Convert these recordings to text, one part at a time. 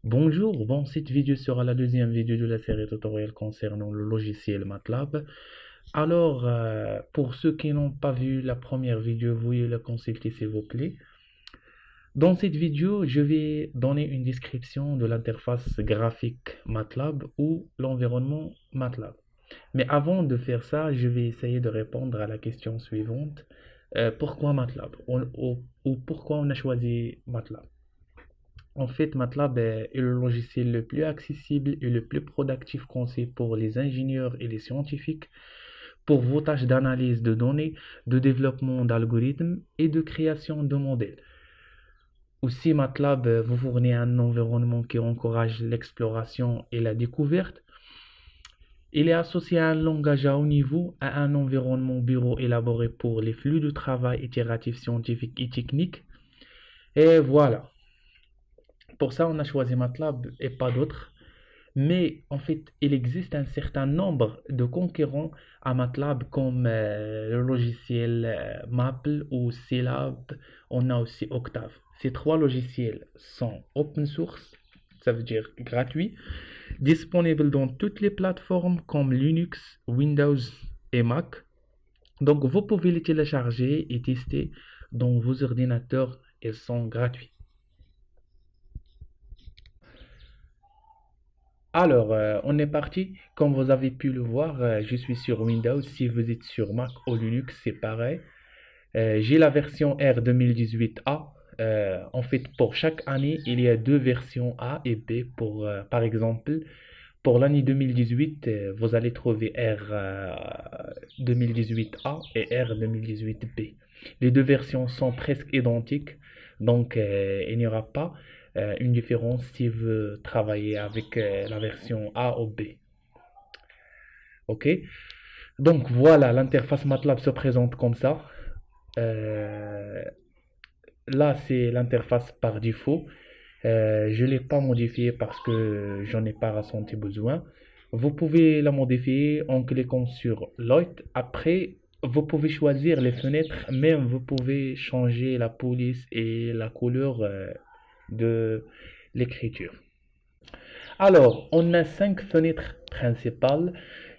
Bonjour, bon, cette vidéo sera la deuxième vidéo de la série tutoriel concernant le logiciel MATLAB. Alors, pour ceux qui n'ont pas vu la première vidéo, veuillez la consulter s'il vous plaît. Dans cette vidéo, je vais donner une description de l'interface graphique MATLAB ou l'environnement MATLAB. Mais avant de faire ça, je vais essayer de répondre à la question suivante. Pourquoi MATLAB ou pourquoi on a choisi MATLAB? En fait, MATLAB est le logiciel le plus accessible et le plus productif conçu pour les ingénieurs et les scientifiques pour vos tâches d'analyse de données, de développement d'algorithmes et de création de modèles. Aussi, MATLAB vous fournit un environnement qui encourage l'exploration et la découverte. Il est associé à un langage à haut niveau, à un environnement bureau élaboré pour les flux de travail itératifs scientifiques et techniques. Et voilà. Pour ça, on a choisi MATLAB et pas d'autres. Mais en fait, il existe un certain nombre de concurrents à MATLAB comme le logiciel Maple ou Scilab. On a aussi Octave. Ces trois logiciels sont open source, ça veut dire gratuits, disponibles dans toutes les plateformes comme Linux, Windows et Mac. Donc, vous pouvez les télécharger et tester dans vos ordinateurs. Ils sont gratuits. Alors, on est parti. Comme vous avez pu le voir, je suis sur Windows. Si vous êtes sur Mac ou Linux, c'est pareil. J'ai la version R 2018A. En fait, pour chaque année, il y a deux versions A et B. Par exemple, pour l'année 2018, vous allez trouver R 2018A et R 2018B. Les deux versions sont presque identiques, donc il n'y aura pas une différence si vous travaillez avec la version A ou B. Ok? Donc voilà, l'interface MATLAB se présente comme ça. Euh, Là, c'est l'interface par défaut. Je ne l'ai pas modifiée parce que j'en ai pas ressenti besoin. Vous pouvez la modifier en cliquant sur Light. Après, vous pouvez choisir les fenêtres, même vous pouvez changer la police et la couleur de l'écriture. Alors, on a cinq fenêtres principales.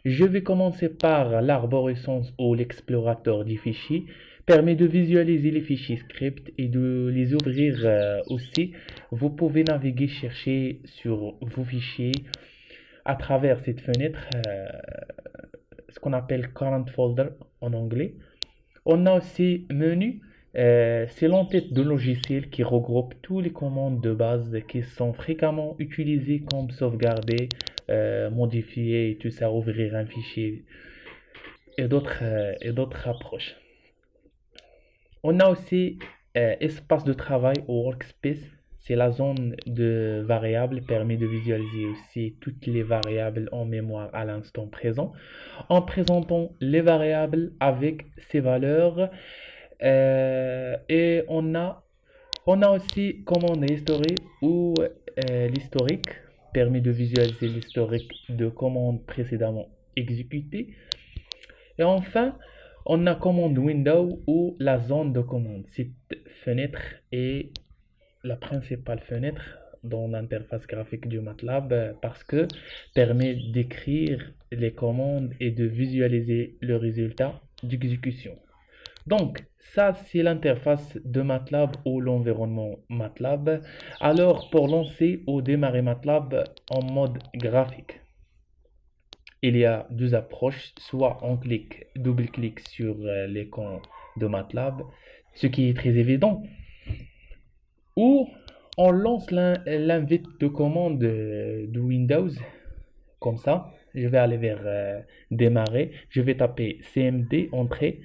Je vais commencer par l'arborescence ou l'explorateur des fichiers. Permet de visualiser les fichiers script et de les ouvrir aussi. Vous pouvez naviguer, chercher sur vos fichiers à travers cette fenêtre, ce qu'on appelle Current Folder en anglais. On a aussi menu, c'est l'entête de logiciel qui regroupe toutes les commandes de base qui sont fréquemment utilisées comme sauvegarder, modifier et tout ça, ouvrir un fichier et d'autres approches. On a aussi espace de travail ou workspace. C'est la zone de variables permet de visualiser aussi toutes les variables en mémoire à l'instant présent en présentant les variables avec ces valeurs. Et on a aussi commande historique où l'historique permet de visualiser l'historique de commandes précédemment exécutées. Et enfin, on a commande window ou la zone de commande. Cette fenêtre est la principale fenêtre dans l'interface graphique du MATLAB parce que permet d'écrire les commandes et de visualiser le résultat d'exécution. Donc, ça, c'est l'interface de MATLAB ou l'environnement MATLAB. Alors, pour lancer ou démarrer MATLAB en mode graphique, il y a deux approches. Soit on double-clique sur l'écran de MATLAB, ce qui est très évident, ou on lance l'invite de commande de Windows, comme ça. Je vais aller vers démarrer. Je vais taper CMD, entrée.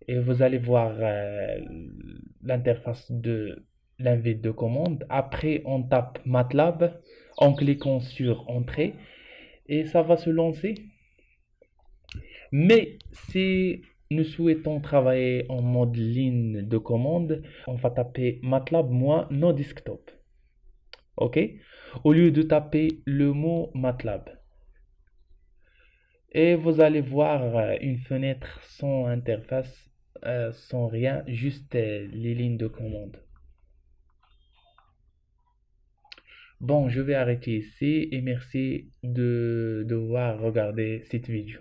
Et vous allez voir l'interface de l'invite de commande. Après, on tape MATLAB en cliquant sur Entrée et ça va se lancer. Mais si nous souhaitons travailler en mode ligne de commande, on va taper MATLAB moins no desktop. OK? Au lieu de taper le mot MATLAB. Et vous allez voir une fenêtre sans interface, sans rien, juste les lignes de commande. Bon, je vais arrêter ici et merci de voir regarder cette vidéo.